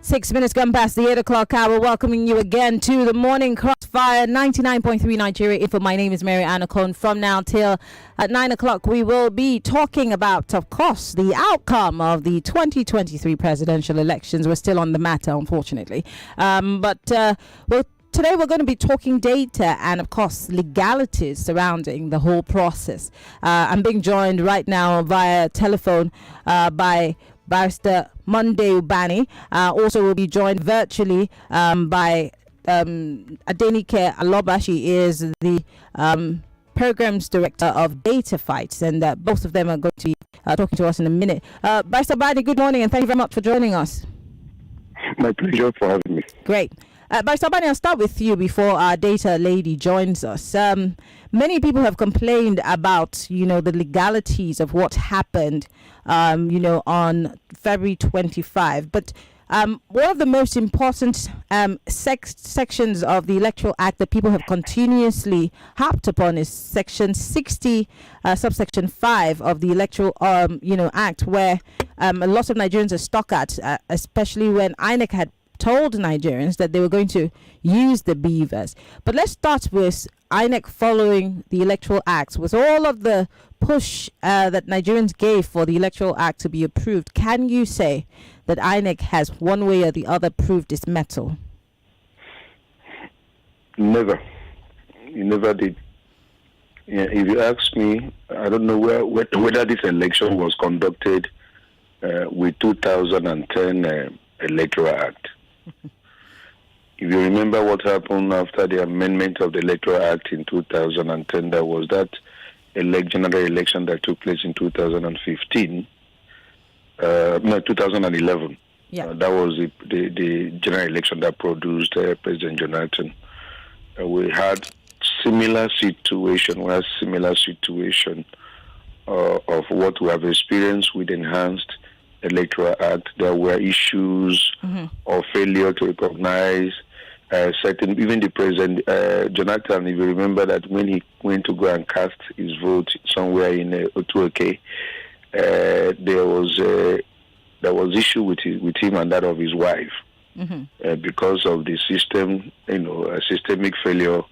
6 minutes gone past the 8 o'clock hour. Welcoming you again to the Morning Crossfire 99.3 Nigeria Info. My name is Maryann Okon. From now till at 9 o'clock, we will be talking about, of course, the outcome of the 2023 presidential elections. We're still on the matter, unfortunately. Today we're going to be talking data and, of course, legalities surrounding the whole process. I'm being joined right now via telephone by Barrister Monday Ubani. Also will be joined virtually by Adenike Aloba. She is the Programs Director of Data Fights, and both of them are going to be talking to us in a minute. Barrister Ubani, good morning, and thank you very much for joining us. My pleasure for having me. Great. Barrister Ubani, I'll start with you before our data lady joins us. Many people have complained about, the legalities of what happened, on February 25. But one of the most important sections of the Electoral Act that people have continuously harped upon is Section 60, subsection 5 of the Electoral, Act, where a lot of Nigerians are stuck at, especially when INEC had told Nigerians that they were going to use the beavers. But let's start with INEC following the Electoral Act. With all of the push that Nigerians gave for the Electoral Act to be approved, can you say that INEC has one way or the other proved its mettle? Never. You never did. Yeah, if you ask me, I don't know whether this election was conducted with 2010 Electoral Act. If you remember what happened after the amendment of the Electoral Act in 2010, there was that general election that took place in 2015. 2011. Yeah. That was the general election that produced President Jonathan. We had similar situation. Of what we have experienced with enhanced Electoral Act. There were issues of failure to recognize even the President Jonathan. If you remember that when he went to go and cast his vote somewhere in Otuoke, there was issue with him and that of his wife because of the system, a systemic failure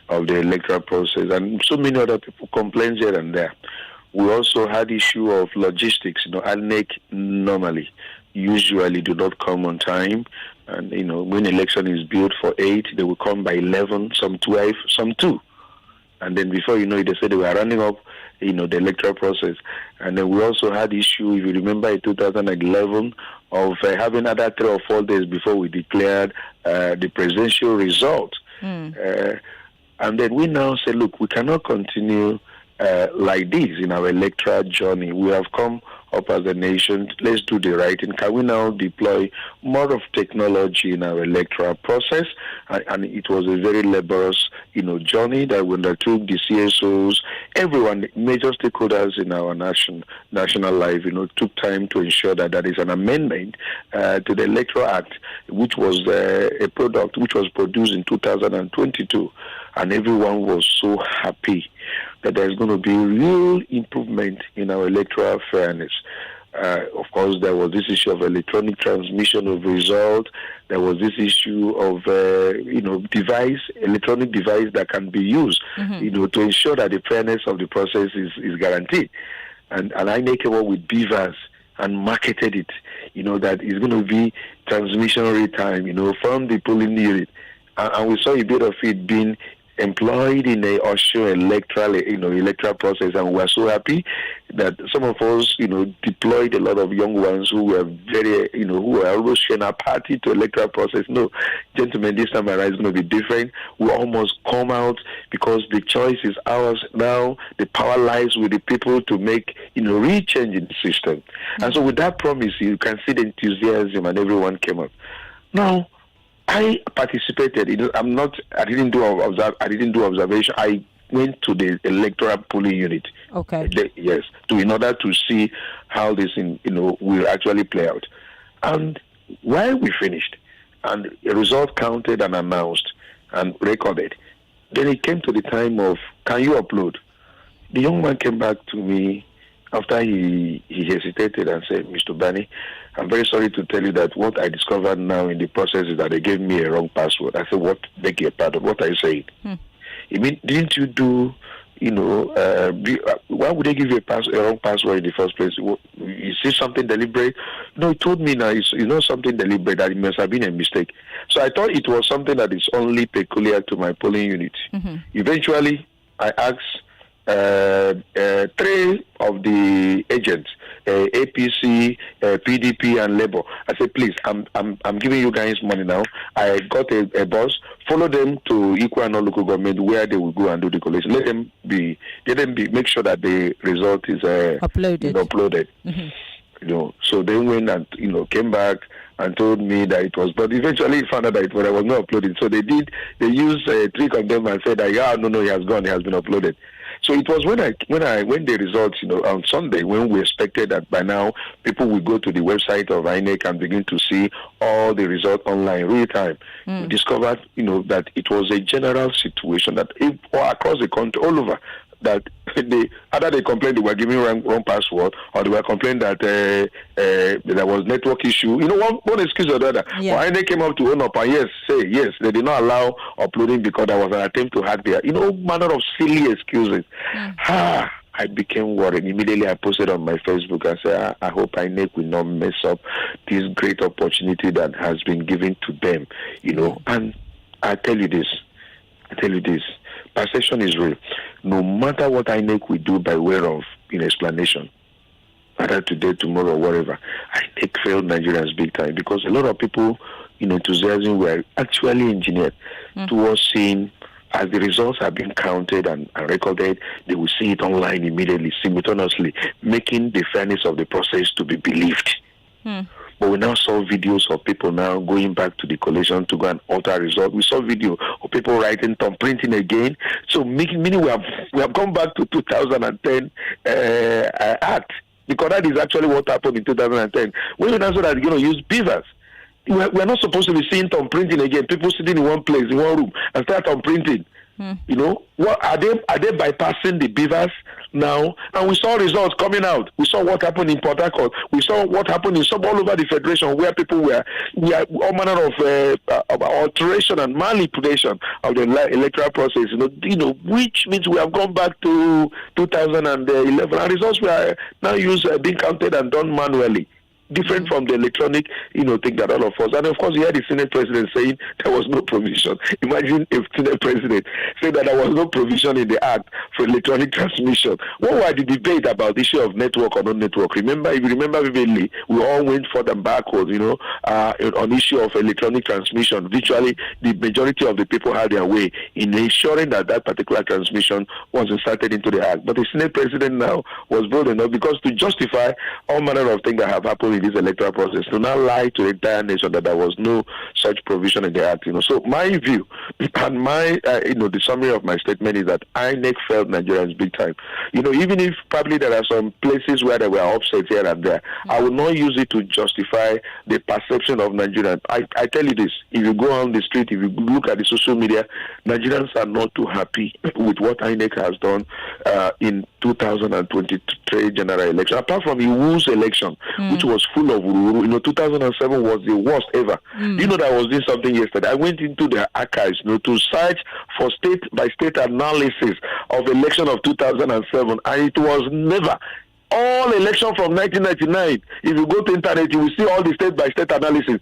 of the electoral process, and so many other people complained here and there. We also had issue of logistics. INEC usually do not come on time. And, when election is built for 8, they will come by 11, some 12, some 2. And then before you know it, they said they were running up, the electoral process. And then we also had issue, if you remember, in 2011, of having another 3 or 4 days before we declared the presidential result. And then we now say, look, we cannot continue like this in our electoral journey. We have come up as a nation. Let's do the right thing. Can we now deploy more of technology in our electoral process? And it was a very laborious, journey that we undertook. The CSOs, everyone, major stakeholders in our national life, took time to ensure that there is an amendment to the Electoral Act, which was a product which was produced in 2022, and everyone was so happy that there's going to be real improvement in our electoral fairness. Of course, there was this issue of electronic transmission of result. There was this issue of, electronic device that can be used, to ensure that the fairness of the process is guaranteed. And INEC came up with beavers and marketed it, that it's going to be transmission rate time, from the polling unit. And we saw a bit of it being employed in a electoral process, and we're so happy that some of us, deployed a lot of young ones who were very, who were always sharing a party to electoral process. No, gentlemen, this time around is going to be different. We almost come out because the choice is ours now. The power lies with the people to make, real change in the system. And so with that promise, you can see the enthusiasm, and everyone came up. Now, I participated. I didn't do observation. I went to the electoral polling unit. Okay. Yes, in order to see how this, will actually play out. And while we finished, and the result counted and announced and recorded, then it came to the time of, can you upload? The young man came back to me After he hesitated and said, Mr. Ubani, I'm very sorry to tell you that what I discovered now in the process is that they gave me a wrong password. I said, what? Beg your pardon. What are you saying? I mean, didn't you do, why would they give you a wrong password in the first place? Is this something deliberate? No, he told me now it's not something deliberate, that it must have been a mistake. So I thought it was something that is only peculiar to my polling unit. Eventually, I asked 3 of the agents, APC, PDP, and Labour. I said, please, I'm giving you guys money now. I got a bus. Follow them to equal and local government where they will go and do the collation. Let them be. Make sure that the result is uploaded. So they went and came back and told me that it was, but eventually found out that it was not uploaded. So they used a trick on them and said that no, he has gone, he has been uploaded. So it was when the results, on Sunday, when we expected that by now people will go to the website of INEC and begin to see all the results online real time. We discovered, that it was a general situation that across the country, all over, that either they complained they were giving wrong password, or they were complaining that there was network issue. One excuse or the other. Yeah. Well, they came up to own up and yes, they did not allow uploading because there was an attempt to hack there. Manner of silly excuses. I became worried. Immediately I posted on my Facebook and said, I hope INEC will not mess up this great opportunity that has been given to them. And I tell you this. Perception is real. No matter what INEC will do by way of explanation, either today, tomorrow, or whatever, INEC failed Nigerians big time because a lot of people in enthusiasm were actually engineered towards seeing, as the results have been counted and recorded, they will see it online immediately, simultaneously, making the fairness of the process to be believed. But we now saw videos of people now going back to the collation to go and alter result. We saw video of people writing, thumb printing again. So meaning we have gone back to 2010 Act, because that is actually what happened in 2010. When we now saw that use beavers, we're not supposed to be seeing thumb printing again. People sitting in one place, in one room, and start thumb printing. What are they bypassing the beavers now? And we saw results coming out. We saw what happened in Port Harcourt. We saw what happened in all over the federation, where people were all manner of alteration and manipulation of the electoral process. Which means we have gone back to 2011, and results were now being counted and done manually. Different from the electronic, thing that all of us. And of course, you had the Senate president saying there was no provision. Imagine if Senate president said that there was no provision in the Act for electronic transmission. What were the debate about the issue of network or non-network? If you remember vividly, we all went forward and backwards, on issue of electronic transmission. Virtually, the majority of the people had their way in ensuring that particular transmission was inserted into the Act. But the Senate president now was bold enough, because to justify all manner of things that have happened this electoral process, to now lie to the entire nation that there was no such provision in the Act. So my view and my the summary of my statement is that INEC failed Nigerians big time. Even if probably there are some places where there were upsets here and there, I will not use it to justify the perception of Nigerians. I tell you this: if you go on the street, if you look at the social media, Nigerians are not too happy with what INEC has done in 2023 general election. Apart from the Wu's election, which was full of uru. 2007 was the worst ever. I was doing something yesterday. I went into the archives, to search for state by state analysis of election of 2007, and it was never. All election from 1999, if you go to internet, you will see all the state by state analysis.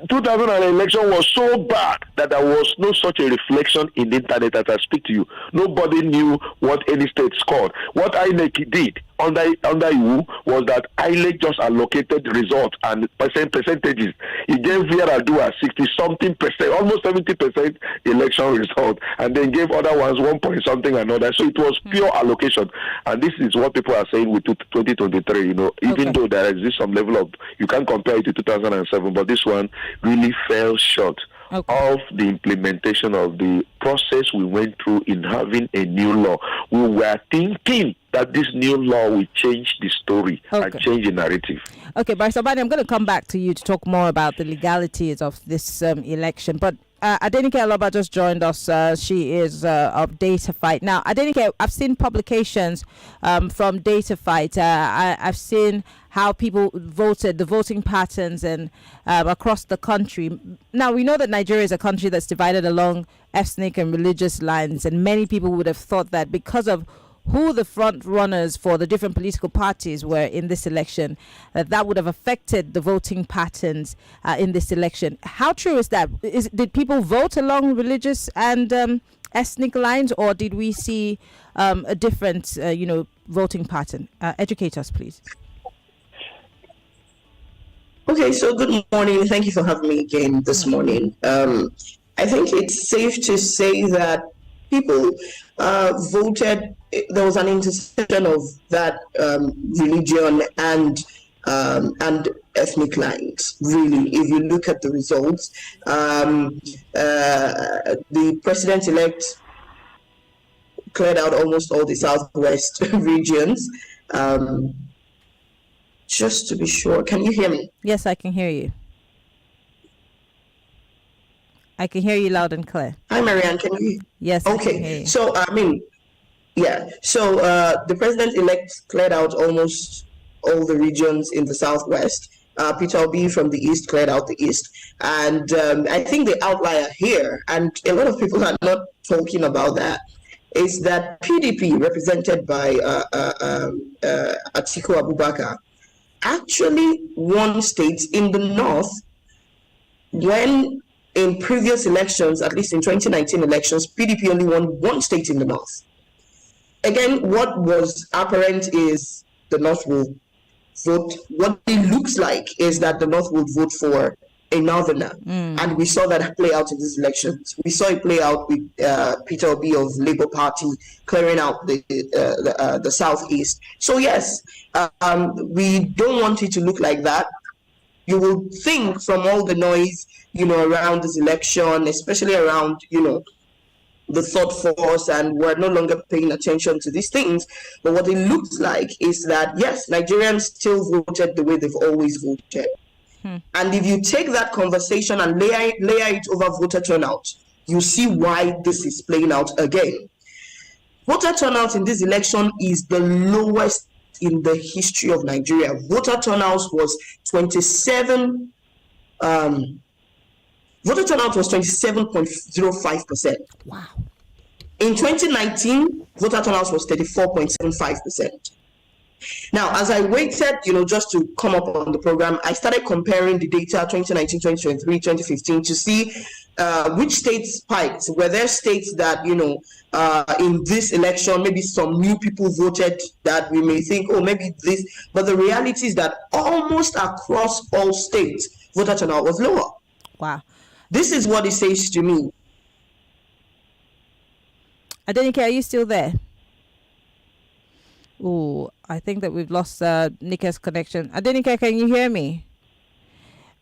2000 election was so bad that there was no such a reflection in the internet as I speak to you. Nobody knew what any state scored. What INEC did under you was that INEC just allocated the results and percentages. He gave Viaradua 60-something percent, almost 70% election result, and then gave other ones 1 point something another. So it was pure allocation. And this is what people are saying with 2023. Even though there is some level of, you can't compare it to 2007, but this one really fell short of the implementation of the process we went through in having a new law. We were thinking that this new law will change the story and change the narrative. Okay, Barrister Ubani, I'm going to come back to you to talk more about the legalities of this election. But Adenike Aloba just joined us. She is of Data Fight. Now, Adenike, I've seen publications from Data Fight. I've seen how people voted, the voting patterns, and across the country. Now, we know that Nigeria is a country that's divided along ethnic and religious lines, and many people would have thought that because of who the front runners for the different political parties were in this election, that would have affected the voting patterns in this election. How true is that? Did people vote along religious and ethnic lines, or did we see a different, voting pattern? Educate us, please. Okay, so good morning. Thank you for having me again this morning. I think it's safe to say that people voted. There was an intersection of that religion and ethnic lines. Really, if you look at the results, the president-elect cleared out almost all the southwest regions. Just to be sure, can you hear me? Yes, I can hear you. I can hear you loud and clear. Hi, Maryann, can you? Yes. Okay. I can hear you. So So the president-elect cleared out almost all the regions in the southwest. Peter Obi from the east cleared out the east, and I think the outlier here, and a lot of people are not talking about that, is that PDP, represented by Atiku Abubakar, actually won states in the north when in previous elections, at least in 2019 elections, PDP only won one state in the north. Again, what was apparent is the north will vote. What it looks like is that the north would vote for a northerner, and we saw that play out in these elections. We saw it play out with Peter Obi of Labour Party clearing out the southeast. So yes, we don't want it to look like that. You will think from all the noise, around this election, especially around, the thought force, and we're no longer paying attention to these things. But what it looks like is that, yes, Nigerians still voted the way they've always voted. And if you take that conversation and layer it over voter turnout, you see why this is playing out again. Voter turnout in this election is the lowest in the history of Nigeria. Voter turnout was 27.05%. Wow. In 2019, voter turnout was 34.75%. Now, as I waited, just to come up on the program, I started comparing the data 2019, 2023, 2015 to see which states spiked. Were there states that, in this election, maybe some new people voted that we may think, oh, maybe this. But the reality is that almost across all states, voter turnout was lower. Wow. This is what it says to me. Adenike, are you still there? Oh, I think that we've lost Nika's connection. Adenike, can you hear me?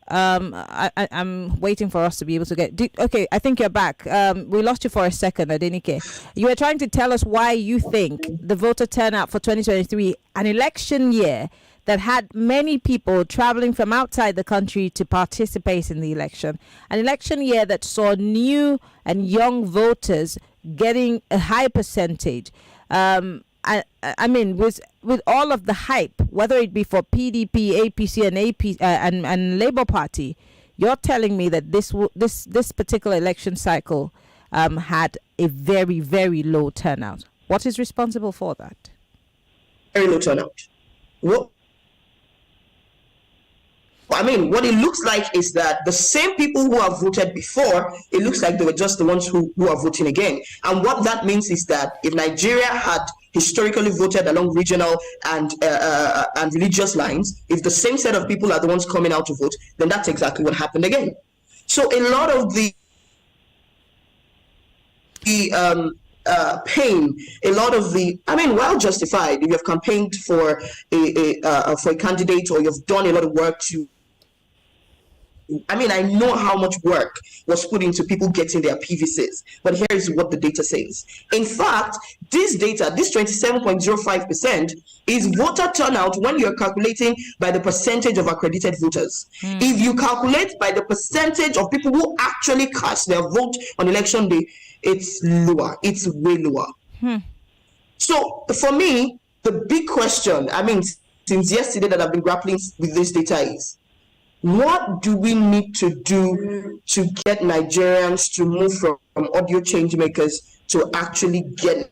I'm waiting for us to be able to get. Okay, I think you're back. We lost you for a second, Adenike. You were trying to tell us why you think the voter turnout for 2023, an election year that had many people traveling from outside the country to participate in the election, an election year that saw new and young voters getting a high percentage. I mean, with all of the hype, whether it be for PDP, APC, and Labour Party, you're telling me that this particular election cycle had a very, very low turnout. What is responsible for that? Very low turnout. What it looks like is that the same people who have voted before, it looks like they were just the ones who are voting again. And what that means is that if Nigeria had historically voted along regional and religious lines, if the same set of people are the ones coming out to vote, then that's exactly what happened again. So a lot of the pain, a lot of the, well justified. If you have campaigned for a candidate, or you've done a lot of work to I know how much work was put into people getting their PVCs, but here is what the data says. In fact, this data, this 27.05%, is voter turnout when you're calculating by the percentage of accredited voters. If you calculate by the percentage of people who actually cast their vote on election day, it's lower. It's way lower. So for me, the big question, since yesterday that I've been grappling with this data is, what do we need to do to get Nigerians to move from audio change makers to actually get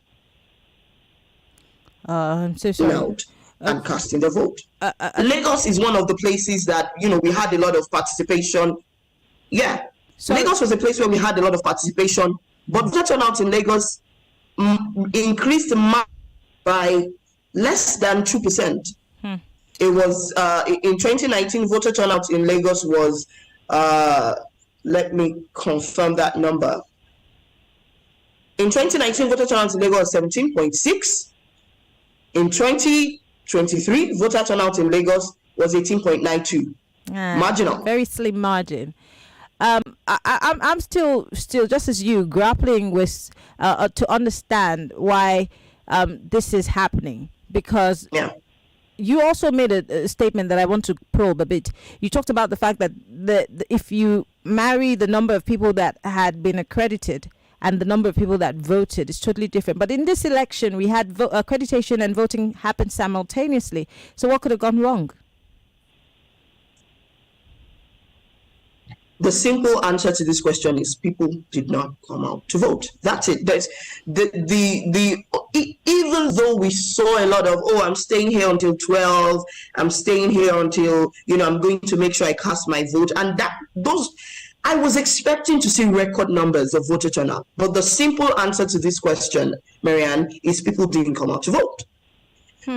I'm so sorry. out and casting the vote? Lagos is one of the places that, we had a lot of participation. Yeah. So Lagos was a place where we had a lot of participation, but voter turnout in Lagos increased by less than 2%. It was in 2019, voter turnout in Lagos was, let me confirm that number. In 2019, voter turnout in Lagos was 17.6. In 2023, voter turnout in Lagos was 18.92. Marginal. Very slim margin. I'm still just as you, grappling with to understand why this is happening, because you also made a statement that I want to probe a bit. You talked about the fact that if you marry the number of people that had been accredited and the number of people that voted, it's totally different. But in this election, we had accreditation and voting happen simultaneously. So what could have gone wrong? The simple answer to this question is people did not come out to vote. That's it. That's even though we saw a lot of, I'm staying here until 12, I'm staying here until, I'm going to make sure I cast my vote. And I was expecting to see record numbers of voter turnout. But the simple answer to this question, Maryann, is people didn't come out to vote.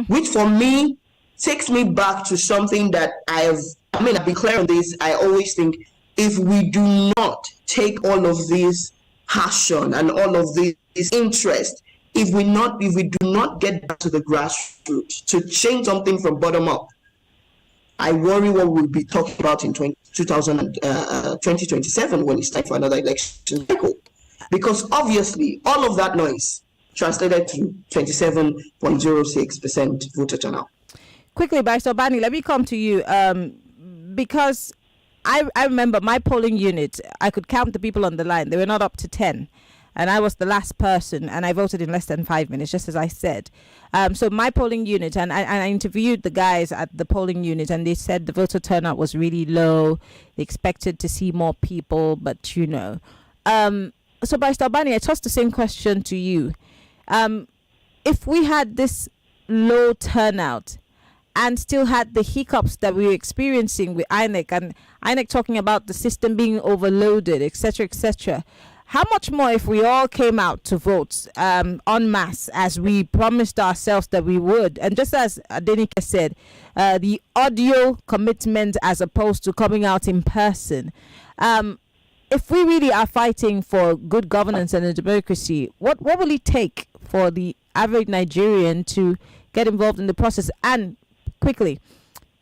Which for me takes me back to something that I've been clear on this. I always think, if we do not take all of this passion and all of this interest, if we do not get back to the grassroots to change something from bottom up, I worry what we'll be talking about in 2027 when it's time for another election cycle. Because obviously, all of that noise translated to 27.06% voter turnout. Quickly, Barrister Ubani, let me come to you, because I remember my polling unit, I could count the people on the line. They were not up to 10. And I was the last person, and I voted in less than 5 minutes, just as I said. So my polling unit, and I interviewed the guys at the polling unit, and they said the voter turnout was really low. They expected to see more people, but So Barrister Ubani, I tossed the same question to you. If we had this low turnout and still had the hiccups that we were experiencing with INEC, and INEC talking about the system being overloaded, etc., how much more if we all came out to vote en masse as we promised ourselves that we would? And just as Adenike said, the audio commitment as opposed to coming out in person. If we really are fighting for good governance and a democracy, what will it take for the average Nigerian to get involved in the process? And quickly,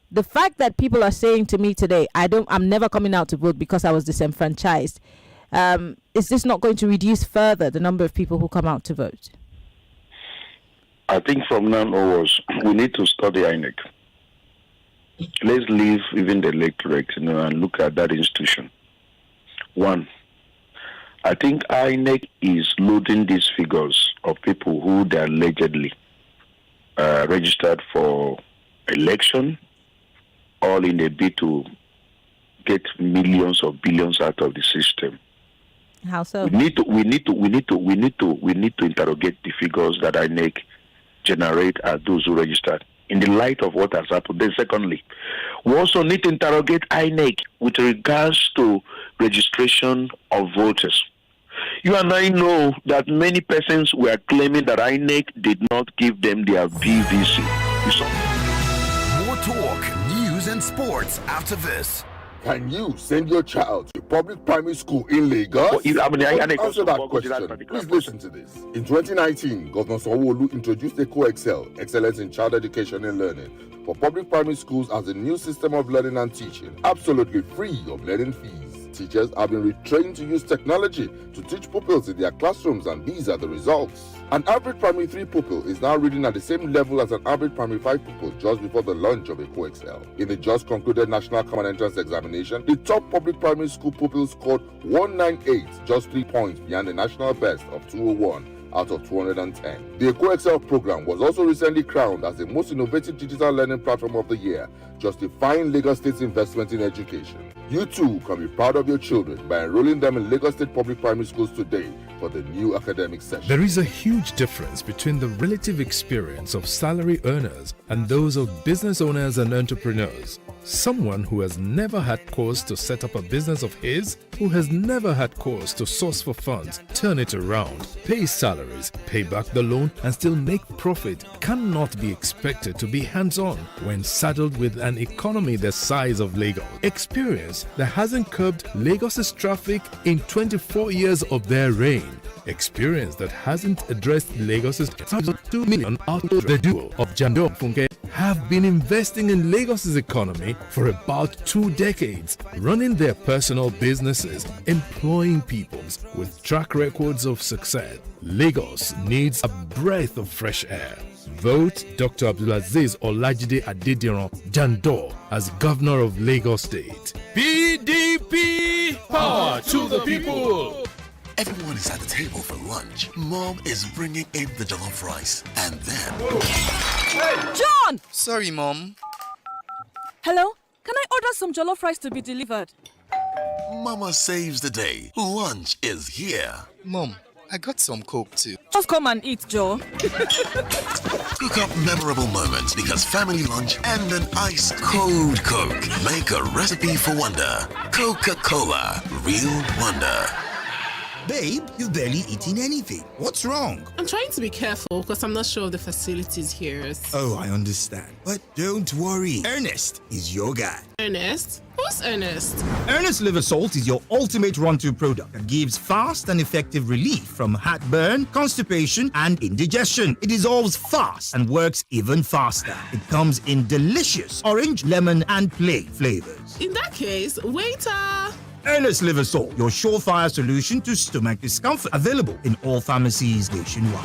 the fact that people are saying to me today, I'm never coming out to vote because I was disenfranchised. Is this not going to reduce further the number of people who come out to vote? I think from now onwards, we need to study INEC. Let's leave even the electorate, and look at that institution. One, I think INEC is loading these figures of people who they allegedly registered for election, all in a bid to get millions or billions out of the system. How so? We need to interrogate the figures that INEC generate as those who registered in the light of what has happened. Then secondly, we also need to interrogate INEC with regards to registration of voters. You and I know that many persons were claiming that INEC did not give them their PVC. More talk, news and sports after this. Can you send your child to a public primary school in Lagos? To answer that question, please listen to this. In 2019, Governor Sanwo-Olu introduced EcoExcel, Excellence in Child Education and Learning, for public primary schools as a new system of learning and teaching, absolutely free of learning fees. Teachers have been retrained to use technology to teach pupils in their classrooms, and these are the results. An average primary 3 pupil is now reading at the same level as an average primary 5 pupil just before the launch of EcoExcel. In the just concluded National Common Entrance Examination, the top public primary school pupils scored 198, just 3 points behind the national best of 201. Out of 210. The EcoExcel program was also recently crowned as the most innovative digital learning platform of the year, justifying Lagos State's investment in education. You too can be proud of your children by enrolling them in Lagos State public primary schools today for the new academic session. There is a huge difference between the relative experience of salary earners and those of business owners and entrepreneurs. Someone who has never had cause to set up a business of his, who has never had cause to source for funds, turn it around, pay salaries, pay back the loan, and still make profit cannot be expected to be hands-on when saddled with an economy the size of Lagos. Experience that hasn't curbed Lagos's traffic in 24 years of their reign. Experience that hasn't addressed Lagos's 2 million out of the duo of Jando and Funke have been investing in Lagos's economy for about 2 decades, running their personal businesses, employing people with track records of success. Lagos needs a breath of fresh air. Vote Dr. Abdulaziz Olajide Adediran Jando as Governor of Lagos State. PDP! Power to the people! Everyone is at the table for lunch. Mom is bringing in the jollof rice. And then... Hey! John! Sorry, Mom. Hello? Can I order some jollof rice to be delivered? Mama saves the day. Lunch is here. Mom, I got some Coke too. Just come and eat, Joe. Cook up memorable moments because family lunch and an ice cold Coke make a recipe for wonder. Coca-Cola, real wonder. Babe, you've barely eaten anything. What's wrong? I'm trying to be careful because I'm not sure of the facilities here. Oh, I understand. But don't worry. Ernest is your guy. Ernest? Who's Ernest? Ernest Liver Salt is your ultimate run-to product that gives fast and effective relief from heartburn, constipation, and indigestion. It dissolves fast and works even faster. It comes in delicious orange, lemon, and plain flavors. In that case, waiter! Ernest Liver Salt, your surefire solution to stomach discomfort. Available in all pharmacies nationwide.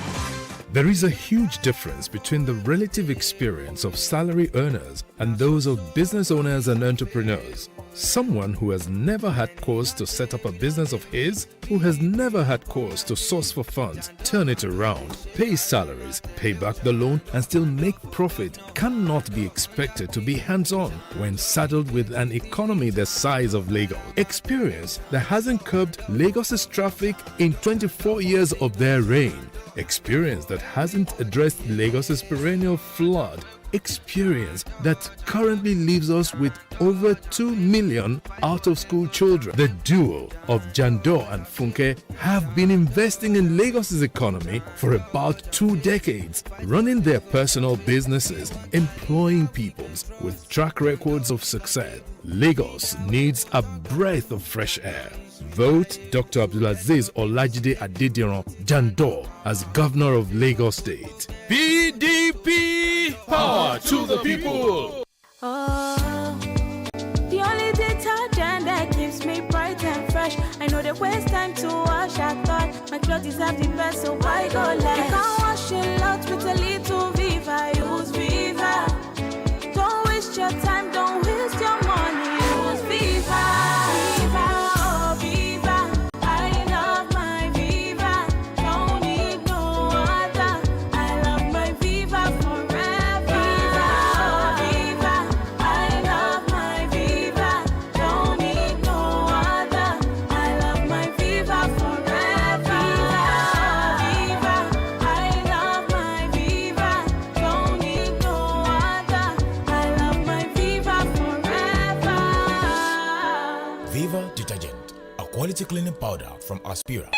There is a huge difference between the relative experience of salary earners and those of business owners and entrepreneurs. Someone who has never had cause to set up a business of his, who has never had cause to source for funds, turn it around, pay salaries, pay back the loan, and still make profit cannot be expected to be hands-on when saddled with an economy the size of Lagos. Experience that hasn't curbed Lagos's traffic in 24 years of their reign. Experience that hasn't addressed Lagos's perennial flood. Experience that currently leaves us with over 2 million out-of-school children. The duo of Jando and Funke have been investing in Lagos's economy for about 2 decades, running their personal businesses, employing people with track records of success. Lagos needs a breath of fresh air. Vote Dr. Abdulaziz Olajide Adediran Jando as Governor of Lagos State. PDP! Power to the people! Oh, the only detergent that keeps me bright and fresh. I know they waste time to wash. I thought my clothes have the best, so why go less? I can't wash a lot with a little Viva. Use Viva. Don't waste your time, don't waste your money. Use Viva. Quality cleaning powder from Aspira.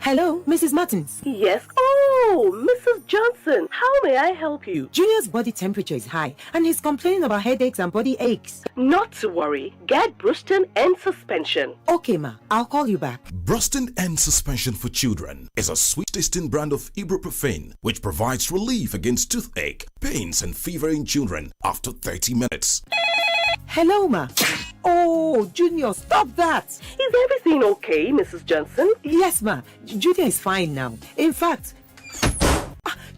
Hello, Mrs. Martins. Yes. Oh, Oh, Mrs. Johnson, how may I help you? Junior's body temperature is high and he's complaining about headaches and body aches. Not to worry. Get Bruston and suspension. Okay, ma. I'll call you back. Bruston and Suspension for Children is a sweet-tasting brand of ibuprofen which provides relief against toothache, pains, and fever in children after 30 minutes. Hello, ma. Oh, Junior, stop that. Is everything okay, Mrs. Johnson? Yes, ma. Junior is fine now. In fact,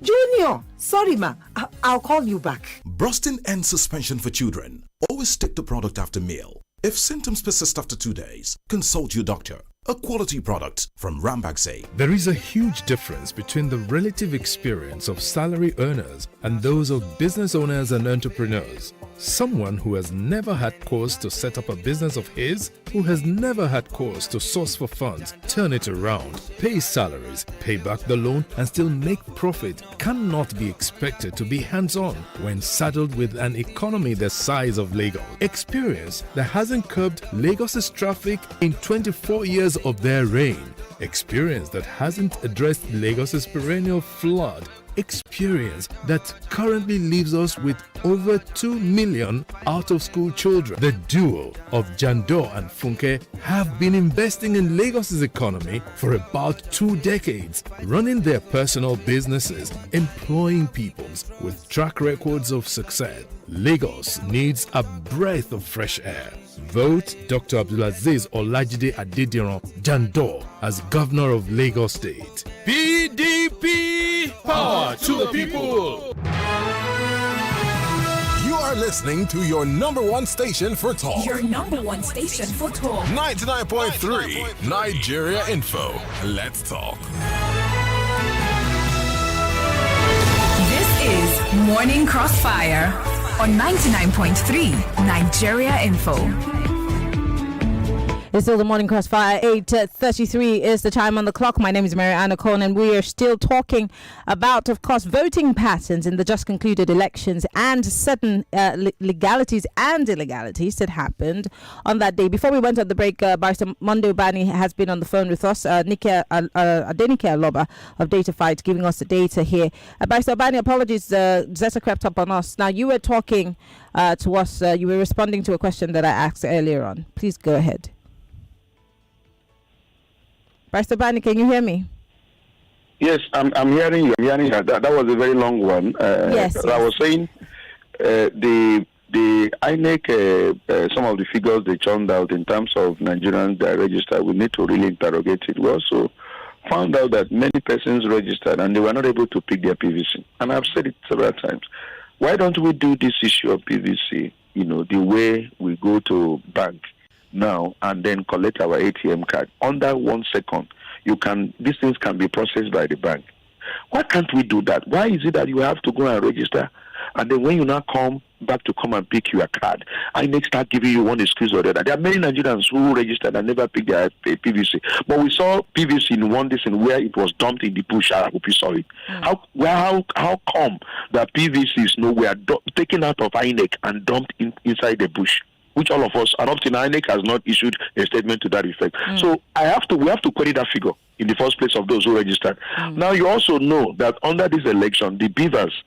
Junior, sorry, ma. I'll call you back. Brustin and Suspension for Children. Always take the product after meal. If symptoms persist after 2 days, consult your doctor. A quality product from Rambaxay. There is a huge difference between the relative experience of salary earners and those of business owners and entrepreneurs. Someone who has never had cause to set up a business of his, who has never had cause to source for funds, turn it around, pay salaries, pay back the loan, and still make profit cannot be expected to be hands-on when saddled with an economy the size of Lagos. Experience that hasn't curbed Lagos's traffic in 24 years of their reign. Experience that hasn't addressed Lagos's perennial flood. Experience that currently leaves us with over 2 million out-of-school children. The duo of Jando and Funke have been investing in Lagos's economy for about 2 decades, running their personal businesses, employing peoples with track records of success. Lagos needs a breath of fresh air. Vote Dr. Abdulaziz Olajide Adediran Jando as Governor of Lagos State. PDP! Power to the people! You are listening to your number one station for talk. Your number one station for talk. 99.3 Nigeria Info. Let's talk. This is Morning Crossfire on 99.3 Nigeria Info. It's still the Morning Crossfire. 8:33 is the time on the clock. My name is Maryann, Okon, and we are still talking about, of course, voting patterns in the just concluded elections and certain legalities and illegalities that happened on that day. Before we went on the break, Barrister Ubani has been on the phone with us. Adenike Aloba of Data Fight giving us the data here. Barrister Ubani, apologies, Zeta crept up on us. Now, you were talking to us. You were responding to a question that I asked earlier on. Please go ahead. Barrister Ubani, can you hear me? Yes, I'm hearing you. I'm hearing you. That was a very long one. Yes. I was saying the INEC, some of the figures they churned out in terms of Nigerians that are registered, we need to really interrogate it. We also found out that many persons registered and they were not able to pick their PVC. And I've said it several times. Why don't we do this issue of PVC, the way we go to bank now and then collect our ATM card under 1 second? These things can be processed by the bank. Why can't we do that? Why is it that you have to go and register, and then when you now come back to come and pick your card, INEC start giving you one excuse or the other? There are many Nigerians who registered and never picked their PVC. But we saw PVC in one day where it was dumped in the bush. I hope you saw it. How come that PVC is nowhere taken out of INEC and dumped inside the bush? Which all of us, and up to now, INEC has not issued a statement to that effect. So we have to query that figure in the first place of those who registered. Now, you also know that under this election, the beavers,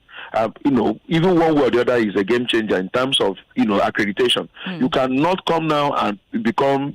even one way or the other is a game changer in terms of, accreditation. You cannot come now and become,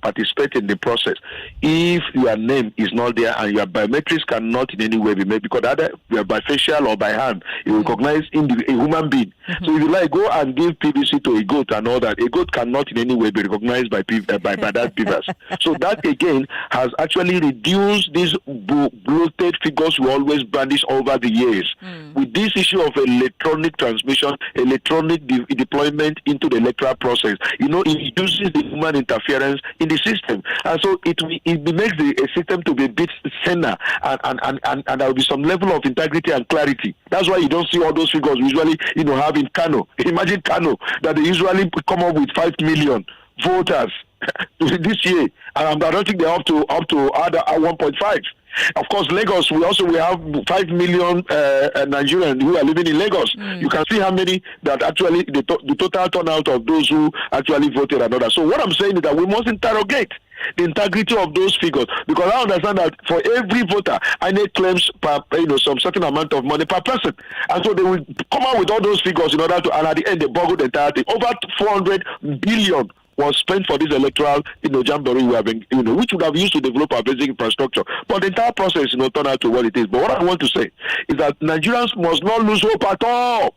participate in the process if your name is not there and your biometrics cannot in any way be made, because either by facial or by hand, you recognize a human being. So if you go and give PVC to a goat and all that, a goat cannot in any way be recognized by that beavers. So that again has actually reduced these bloated figures we always brandish over the years. With this issue of electronic transmission, electronic deployment into the electoral process, it reduces the human interference in the system, and so it makes the system to be a bit thinner, and there will be some level of integrity and clarity. That's why you don't see all those figures we usually have in Kano. Imagine Kano, that they usually come up with 5 million voters this year, and I don't think they're up to other 1.5. Of course, Lagos, we have 5 million Nigerians who are living in Lagos. You can see how many that actually, the total turnout of those who actually voted and others. So what I'm saying is that we must interrogate the integrity of those figures, because I understand that for every voter, INEC claims some certain amount of money per person, and so they will come out with all those figures in order to, and at the end they boggle the entire thing. Over 400 billion was spent for this electoral, jamboree we have been, which would have used to develop our basic infrastructure. But the entire process, turned out to what it is. But what I want to say is that Nigerians must not lose hope at all.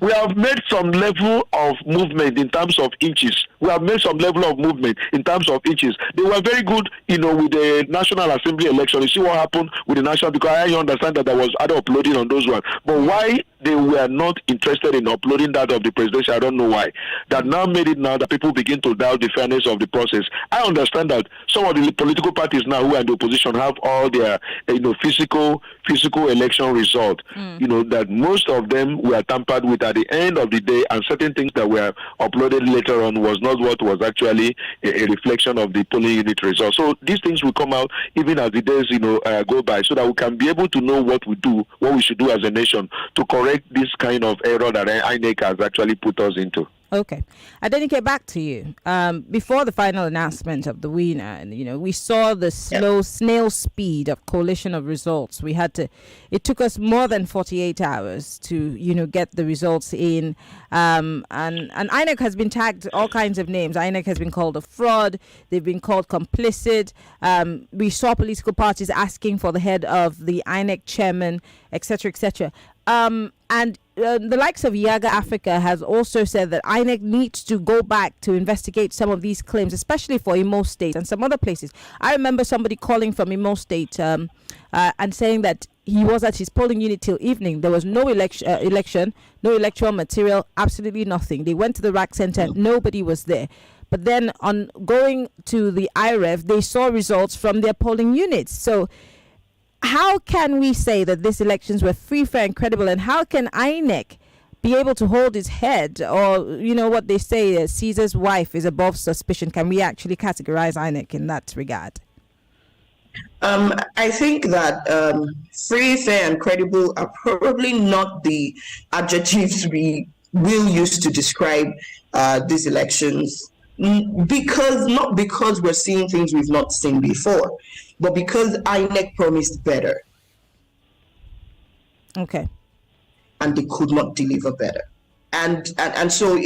We have made some level of movement in terms of inches. We have made some level of movement in terms of inches. They were very good, with the National Assembly election. You see what happened with the National, because I understand that there was other uploading on those ones. But why they were not interested in uploading that of the presidential, I don't know why. That now made it now that people begin to doubt the fairness of the process. I understand that some of the political parties now who are in the opposition have all their, physical election result. That most of them were tampered with at the end of the day, and certain things that were uploaded later on was not what was actually a reflection of the polling unit result. So these things will come out even as the days go by, so that we can be able to know what we should do as a nation to correct this kind of error that INEC has actually put us into. Okay. Adenike, back to you. Before the final announcement of the winner, we saw the slow snail speed of collation of results. It took us more than 48 hours to, get the results in. And INEC has been tagged all kinds of names. INEC has been called a fraud. They've been called complicit. We saw political parties asking for the head of the INEC chairman, etc., etc. And the likes of Yaga Africa has also said that INEC needs to go back to investigate some of these claims, especially for Imo State and some other places. I remember somebody calling from Imo State and saying that he was at his polling unit till evening. There was no election, no electoral material, absolutely nothing. They went to the RAC center, nobody was there. But then on going to the IREF, they saw results from their polling units. So how can we say that these elections were free, fair, and credible? And how can INEC be able to hold his head? Or, what they say, Caesar's wife is above suspicion. Can we actually categorize INEC in that regard? I think that free, fair, and credible are probably not the adjectives we will use to describe these elections. Not because we're seeing things we've not seen before, but because INEC promised better. Okay. And they could not deliver better. And so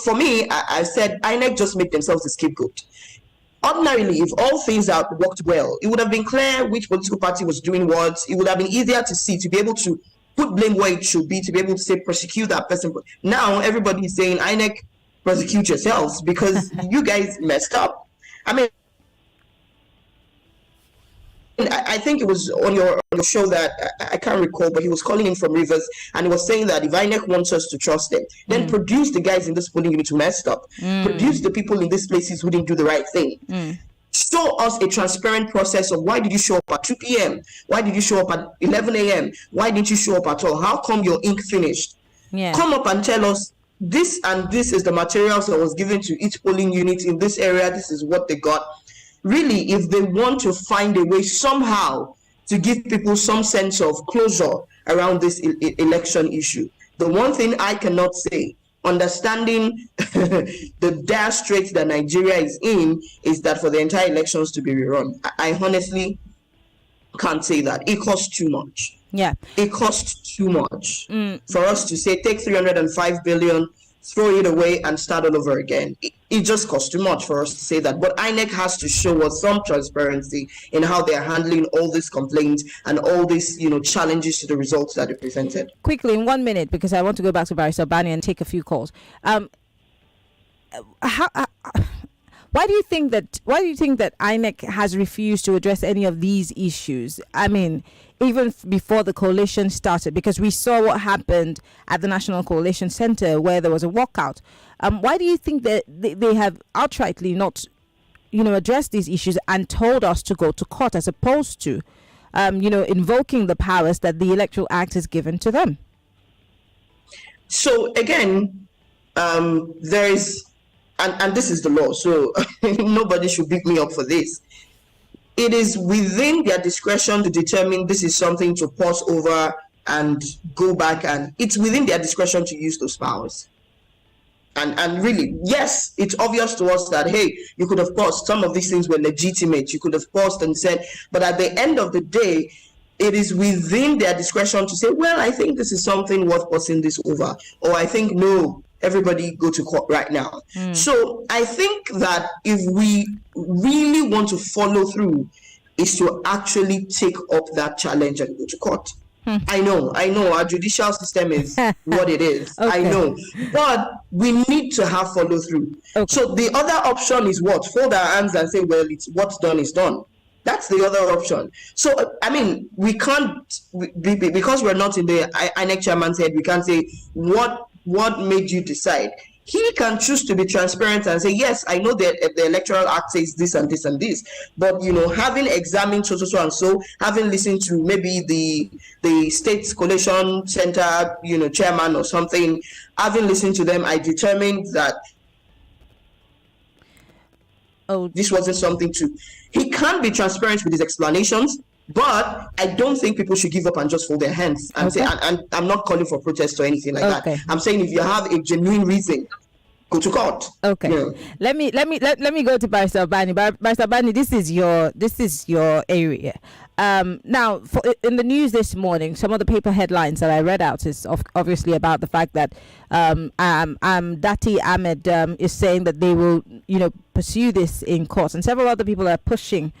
for me, I said INEC just made themselves a scapegoat. Ordinarily, if all things had worked well, it would have been clear which political party was doing what. It would have been easier to see, to be able to put blame where it should be, to be able to say prosecute that person. Now everybody is saying INEC, prosecute yourselves because you guys messed up. I mean, I think it was on your show that I can't recall, but he was calling in from Rivers and he was saying that if INEC wants us to trust them, then produce the guys in this polling unit who messed up, produce the people in these places who didn't do the right thing. Show us a transparent process of why did you show up at 2 p.m., why did you show up at 11 a.m., why didn't you show up at all, how come your ink finished? Come up and tell us this and this is the materials that was given to each polling unit in this area, this is what they got. Really, if they want to find a way somehow to give people some sense of closure around this election issue, the one thing I cannot say, understanding the dire straits that Nigeria is in, is that for the entire elections to be rerun. I honestly can't say that. It costs too much. Yeah. It costs too much for us to say, take 305 billion, throw it away and start all over again. It just costs too much for us to say that. But INEC has to show us some transparency in how they're handling all these complaints and all these, challenges to the results that they presented. Quickly, in 1 minute, because I want to go back to Barrister Ubani and take a few calls. Why do you think that INEC has refused to address any of these issues? I mean, even before the coalition started, because we saw what happened at the National Coalition Center where there was a walkout. Why do you think that they have outrightly not, addressed these issues and told us to go to court as opposed to, invoking the powers that the Electoral Act has given to them? So again, there is, and this is the law, so nobody should beat me up for this. It is within their discretion to determine this is something to pause over and go back, and it's within their discretion to use those powers. And really, yes, it's obvious to us that, hey, you could have paused. Some of these things were legitimate. You could have paused and said, but at the end of the day, it is within their discretion to say, well, I think this is something worth pausing this over. Or I think, no, everybody go to court right now. So I think that if we really want to follow through, is to actually take up that challenge and go to court. I know our judicial system is what it is. I know, but we need to have follow through. So the other option is what? Fold our hands and say, well, it's what's done is done. That's the other option. So, I mean, we can't, because we're not in the INEC chairman's head, we can't say what made you decide. He can choose to be transparent and say, yes, I know that the Electoral Act says this and this and this, but, having examined so and so, having listened to maybe the State Collation Center, chairman or something, having listened to them, I determined that this wasn't something to. He can be transparent with his explanations, but I don't think people should give up and just fold their hands and say, and I'm not calling for protest or anything like that. I'm saying if you have a genuine reason, go to court. Okay. Let me go to Barrister Ubani. Barrister Ubani, this is your area. Now, in the news this morning, some of the paper headlines that I read out is obviously about the fact that Dati Ahmed is saying that they will, pursue this in court, and several other people are pushing,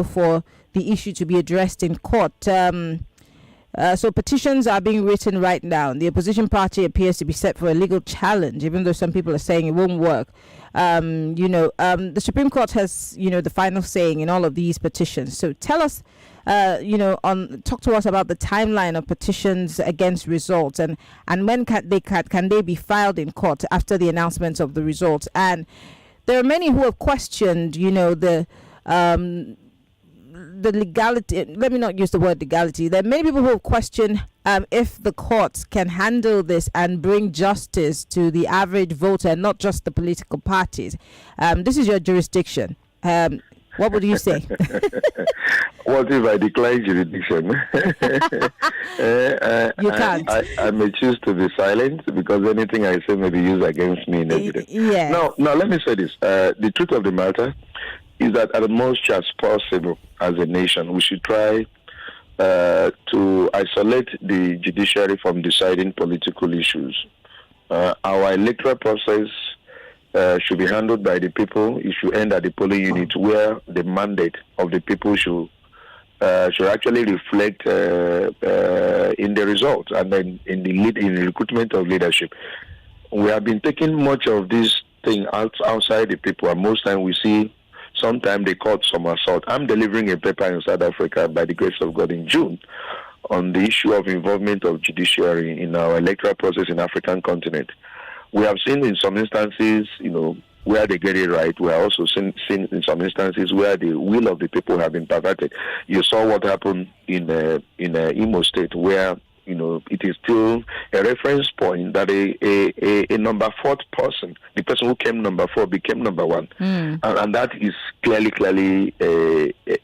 for the issue to be addressed in court. So petitions are being written right now. The opposition party appears to be set for a legal challenge, even though some people are saying it won't work. The Supreme Court has, the final saying in all of these petitions. So tell us, talk to us about the timeline of petitions against results, and when can they be filed in court after the announcement of the results. And there are many who have questioned, the legality. Let me not use the word legality. There are many people who have questioned if the courts can handle this and bring justice to the average voter, not just the political parties. This is your jurisdiction. What would you say? What if I decline jurisdiction? You can't. I may choose to be silent because anything I say may be used against me in evidence. Yeah. Now, let me say this. The truth of the matter is that at the most as possible as a nation, we should try to isolate the judiciary from deciding political issues. Our electoral process should be handled by the people. It should end at the polling unit where the mandate of the people should actually reflect in the results and then in the recruitment of leadership. We have been taking much of this thing outside the people, and most time we see sometimes they caught some assault. I'm delivering a paper in South Africa by the grace of God in June on the issue of involvement of judiciary in our electoral process in African continent. We have seen in some instances, where they get it right. We are also seen in some instances where the will of the people have been perverted. You saw what happened in Imo State, where it is still a reference point that a number 4 person, the person who came number 4 became number 1. And that is clearly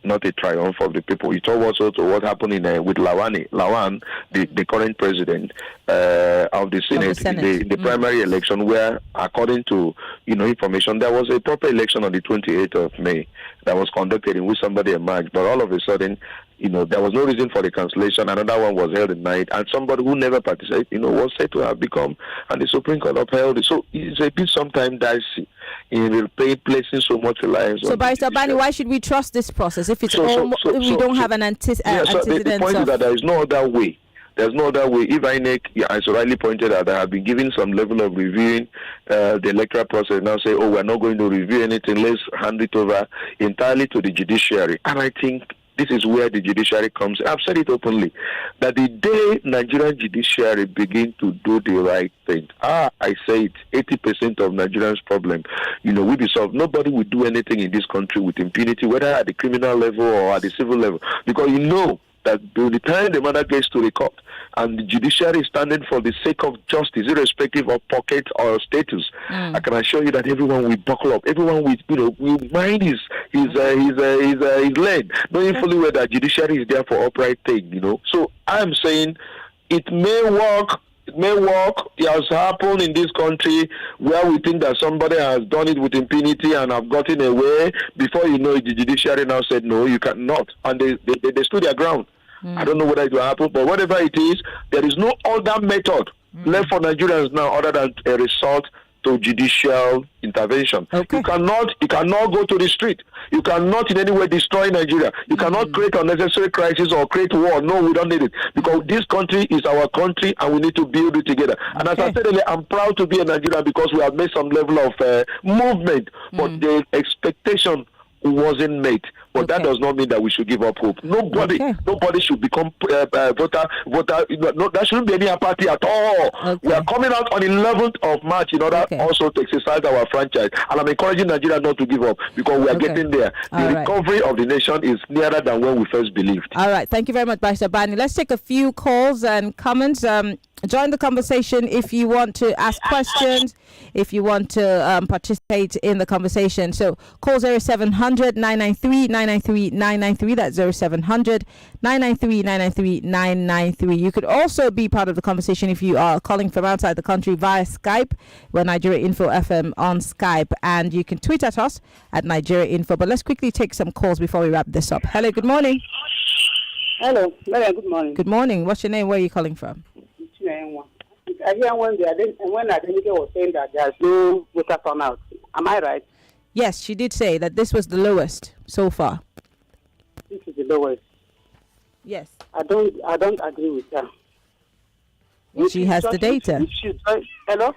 not a triumph of the people. It was also what happened with Lawan, the current president of the Senate, the primary election, where according to information, there was a proper election on the 28th of May that was conducted in which somebody emerged, but all of a sudden, there was no reason for the cancellation. Another one was held at night, and somebody who never participated, was said to have become, and the Supreme Court upheld it. So it's a bit sometimes dicey in placing so much reliance on. So, Barrister Ubani, why should we trust this process if it's if we don't have an antecedent? The point is that there is no other way. There's no other way. If INEC, as rightly pointed out, I have been given some level of reviewing the electoral process, now say, we're not going to review anything, let's hand it over entirely to the judiciary. And I think this is where the judiciary comes. I've said it openly, that the day Nigerian judiciary begin to do the right thing, I say it, 80% of Nigerians' problem, will be solved. Nobody will do anything in this country with impunity, whether at the criminal level or at the civil level, because that by the time the matter gets to the court and the judiciary is standing for the sake of justice, irrespective of pocket or status, I can assure you that everyone will buckle up. Everyone will mind his leg, knowing fully well that judiciary is there for upright thing. So I'm saying it may work It may work. It has happened in this country where we think that somebody has done it with impunity and have gotten away. Before you know it, the judiciary now said, no, you cannot. And they stood their ground. I don't know whether it will happen, but whatever it is, there is no other method left for Nigerians now other than a resort to judicial intervention. Okay. You cannot go to the street. You cannot in any way destroy Nigeria. You cannot create unnecessary crisis or create war. No, we don't need it, because this country is our country and we need to build it together. And as I said earlier, I'm proud to be a Nigerian because we have made some level of movement, but the expectation wasn't met. But that does not mean that we should give up hope. Nobody should become voter. No, that shouldn't be any apathy at all. We are coming out on 11th of March in order also to exercise our franchise. And I'm encouraging Nigeria not to give up, because we are getting there. The recovery of the nation is nearer than when we first believed. All right. Thank you very much, Barrister Ubani. Let's take a few calls and comments. Join the conversation if you want to ask questions, if you want to participate in the conversation. So call 0700 993 993 993. That's 0700 993 993 993. You could also be part of the conversation if you are calling from outside the country via Skype. We're Nigeria Info FM on Skype, and you can tweet at us at Nigeria Info. But let's quickly take some calls before we wrap this up. Hello, good morning. Hello, Maryann, good morning. Good morning. What's your name? Where are you calling from? I hear when Adenike was saying that there's no voter turnout. Am I right? Yes, she did say that this was the lowest so far. This is the lowest. Yes. I don't agree with her. She has the data. Hello?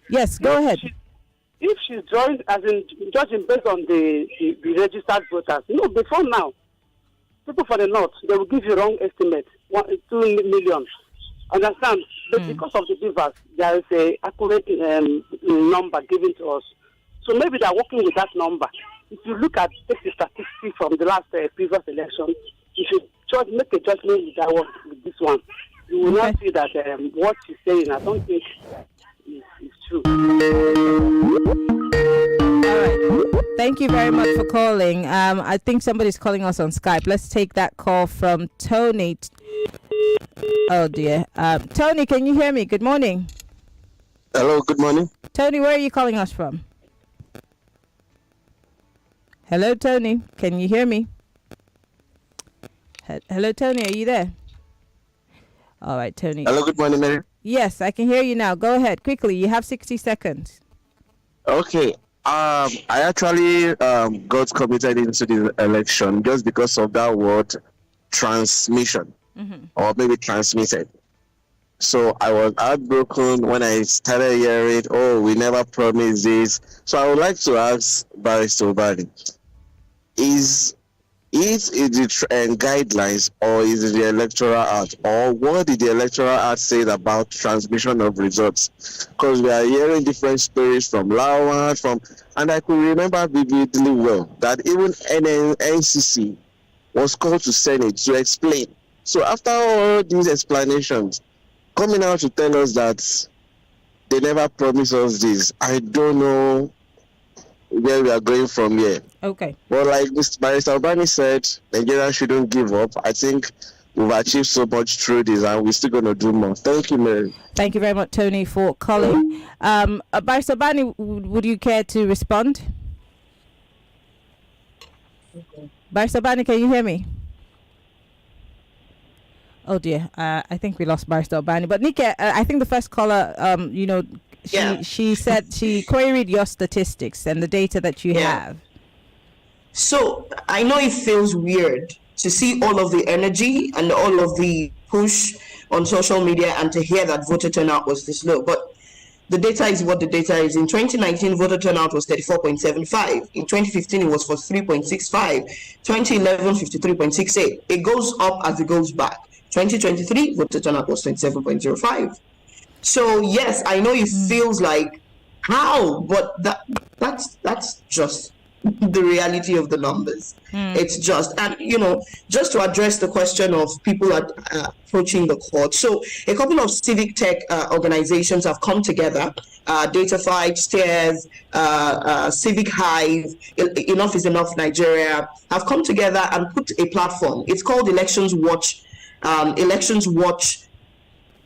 Yes, go ahead. If she's joined, as in judging based on the registered voters, before now, people for the north, they will give you wrong estimate, 2 million. Understand? But because of the beavers, there is a accurate number given to us. So maybe they are working with that number. If you take the statistics from the last previous election, if you make a judgment with this one, you will not see that what she's saying, I don't think is true. All right. Thank you very much for calling. I think somebody's calling us on Skype. Let's take that call from Tony. Oh dear. Tony, can you hear me? Good morning. Hello, good morning. Tony, where are you calling us from? Hello, Tony. Can you hear me? Hello, Tony. Are you there? All right, Tony. Hello, good morning, Mary. Yes, I can hear you now. Go ahead quickly. You have 60 seconds. Okay. I actually got committed into the election just because of that word transmission, or maybe transmitted. So I was heartbroken when I started hearing, we never promised this. So I would like to ask Barrister Ubani, is it the guidelines, or is it the Electoral Act, or what did the Electoral Act say about transmission of results? Because we are hearing different stories from Lawan, and I could remember vividly well that even NCC was called to Senate to explain. So after all these explanations, coming out to tell us that they never promised us this, I don't know where we are going from here. Okay. Well, like Mr. Barrister Ubani said, Nigeria shouldn't give up. I think we've achieved so much through this, and we're still going to do more. Thank you, Mary. Thank you very much, Tony, for calling. Barrister Ubani, would you care to respond? Barrister Ubani, can you hear me? Oh dear, I think we lost Barrister Ubani. But Nika, I think the first caller, she said she queried your statistics and the data that you have. So I know it feels weird to see all of the energy and all of the push on social media and to hear that voter turnout was this low, but the data is what the data is. In 2019, voter turnout was 34.75. In 2015, it was for 3.65. 2011, 53.68. It goes up as it goes back. 2023, voter turnout was 27.05. So yes, I know it feels like how, but that's just the reality of the numbers. It's just, and just to address the question of people approaching the court. So a couple of civic tech organizations have come together, DataFight, Stairs, Civic Hive, Enough is Enough Nigeria, have come together and put a platform. It's called Elections Watch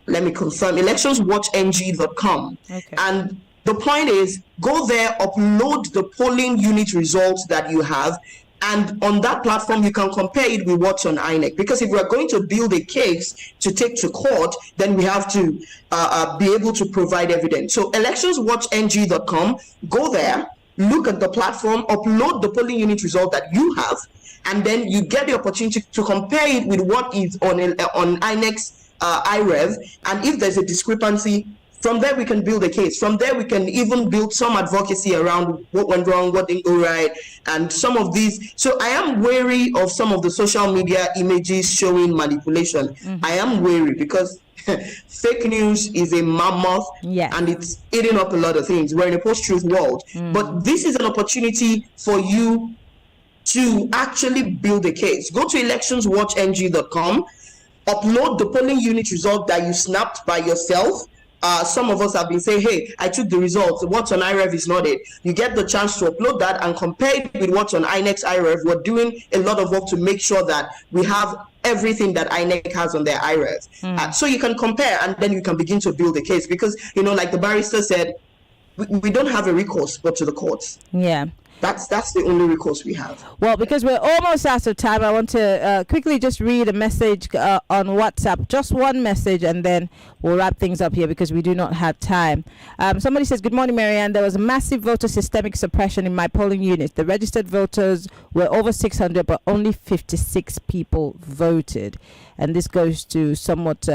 let me confirm, electionswatchng.com. Okay. And the point is, go there, upload the polling unit results that you have, and on that platform, you can compare it with what's on INEC. Because if we're going to build a case to take to court, then we have to be able to provide evidence. So electionswatchng.com, go there, look at the platform, upload the polling unit result that you have, and then you get the opportunity to compare it with what is on INEC's IREV. And if there's a discrepancy, from there, we can build a case. From there, we can even build some advocacy around what went wrong, what didn't go right, and some of these. So I am wary of some of the social media images showing manipulation. Mm-hmm. I am wary because fake news is a mammoth, and it's eating up a lot of things. We're in a post-truth world. But this is an opportunity for you to actually build a case. Go to electionswatchng.com, upload the polling unit result that you snapped by yourself. Some of us have been saying, hey, I took the results. What's on IREV is not it. You get the chance to upload that and compare it with what's on INEC's IREV. We're doing a lot of work to make sure that we have everything that INEC has on their IREV. So you can compare, and then you can begin to build a case. Because, like the barrister said, we don't have a recourse but to the courts. Yeah. That's the only recourse we have. Well, because we're almost out of time, I want to quickly just read a message on WhatsApp. Just one message, and then we'll wrap things up here because we do not have time. Somebody says, good morning, Maryann. There was a massive voter systemic suppression in my polling unit. The registered voters were over 600, but only 56 people voted. And this goes to somewhat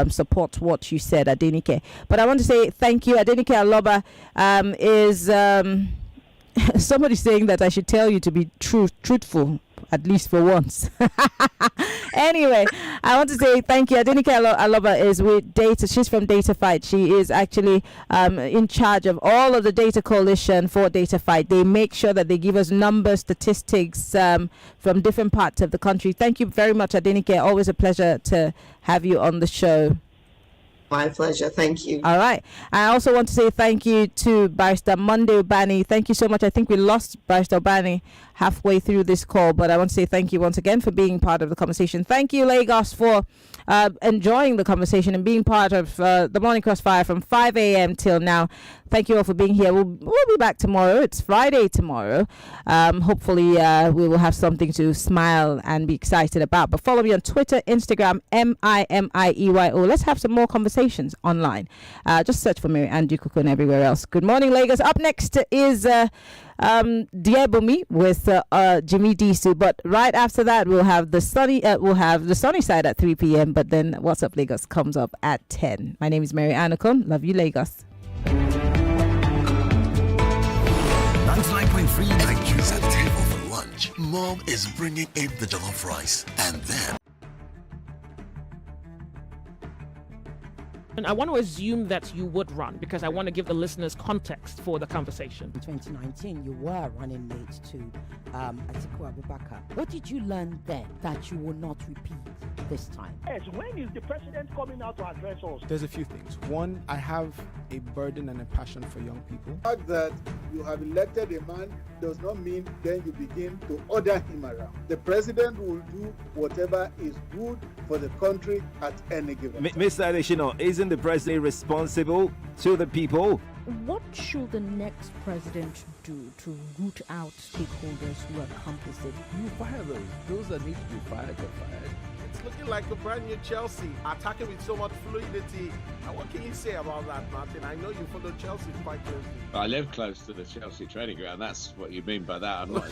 support what you said, Adenike. But I want to say thank you. Adenike Aloba is... somebody saying that I should tell you to be truthful, at least for once. Anyway, I want to say thank you. Adenike Aloba is with Data. She's from Data Fight. She is actually in charge of all of the data coalition for Data Fight. They make sure that they give us numbers, statistics from different parts of the country. Thank you very much, Adenike. Always a pleasure to have you on the show. My pleasure. Thank you. All right. I also want to say thank you to Barrister Monday Ubani. Thank you so much. I think we lost Barrister Ubani halfway through this call, but I want to say thank you once again for being part of the conversation. Thank you, Lagos, for enjoying the conversation and being part of the Morning Crossfire from 5 a.m. till now. Thank you all for being here. We'll be back tomorrow. It's Friday tomorrow. Hopefully, we will have something to smile and be excited about. But follow me on Twitter, Instagram, MIMIEYO. Let's have some more conversations online. Just search for Maryann Okon everywhere else. Good morning, Lagos. Up next is Diebomi with Jimmy Disu. But right after that, we'll have the sunny side at 3 p.m. But then What's Up Lagos comes up at 10. My name is Maryann Okon. Love you, Lagos. 99.3 Nigerians at the table for lunch. Mom is bringing in the jollof rice, and then And I want to assume that you would run because I want to give the listeners context for the conversation. In 2019, you were running mate to Atiku Abubakar. What did you learn then that you will not repeat this time? Yes, when is the president coming out to address us? There's a few things. One, I have a burden and a passion for young people. The fact that you have elected a man does not mean then you begin to order him around. The president will do whatever is good for the country at any given time. Mr. Adeshino, isn't the president responsible to the people? What should the next president do to root out stakeholders who are complicit? You fire those that need to be fired are fired. It's looking like a brand new Chelsea, attacking with so much fluidity. And what can you say about that, Martin? I know you follow Chelsea quite closely. I live close to the Chelsea training ground. That's what you mean by that. I'm not.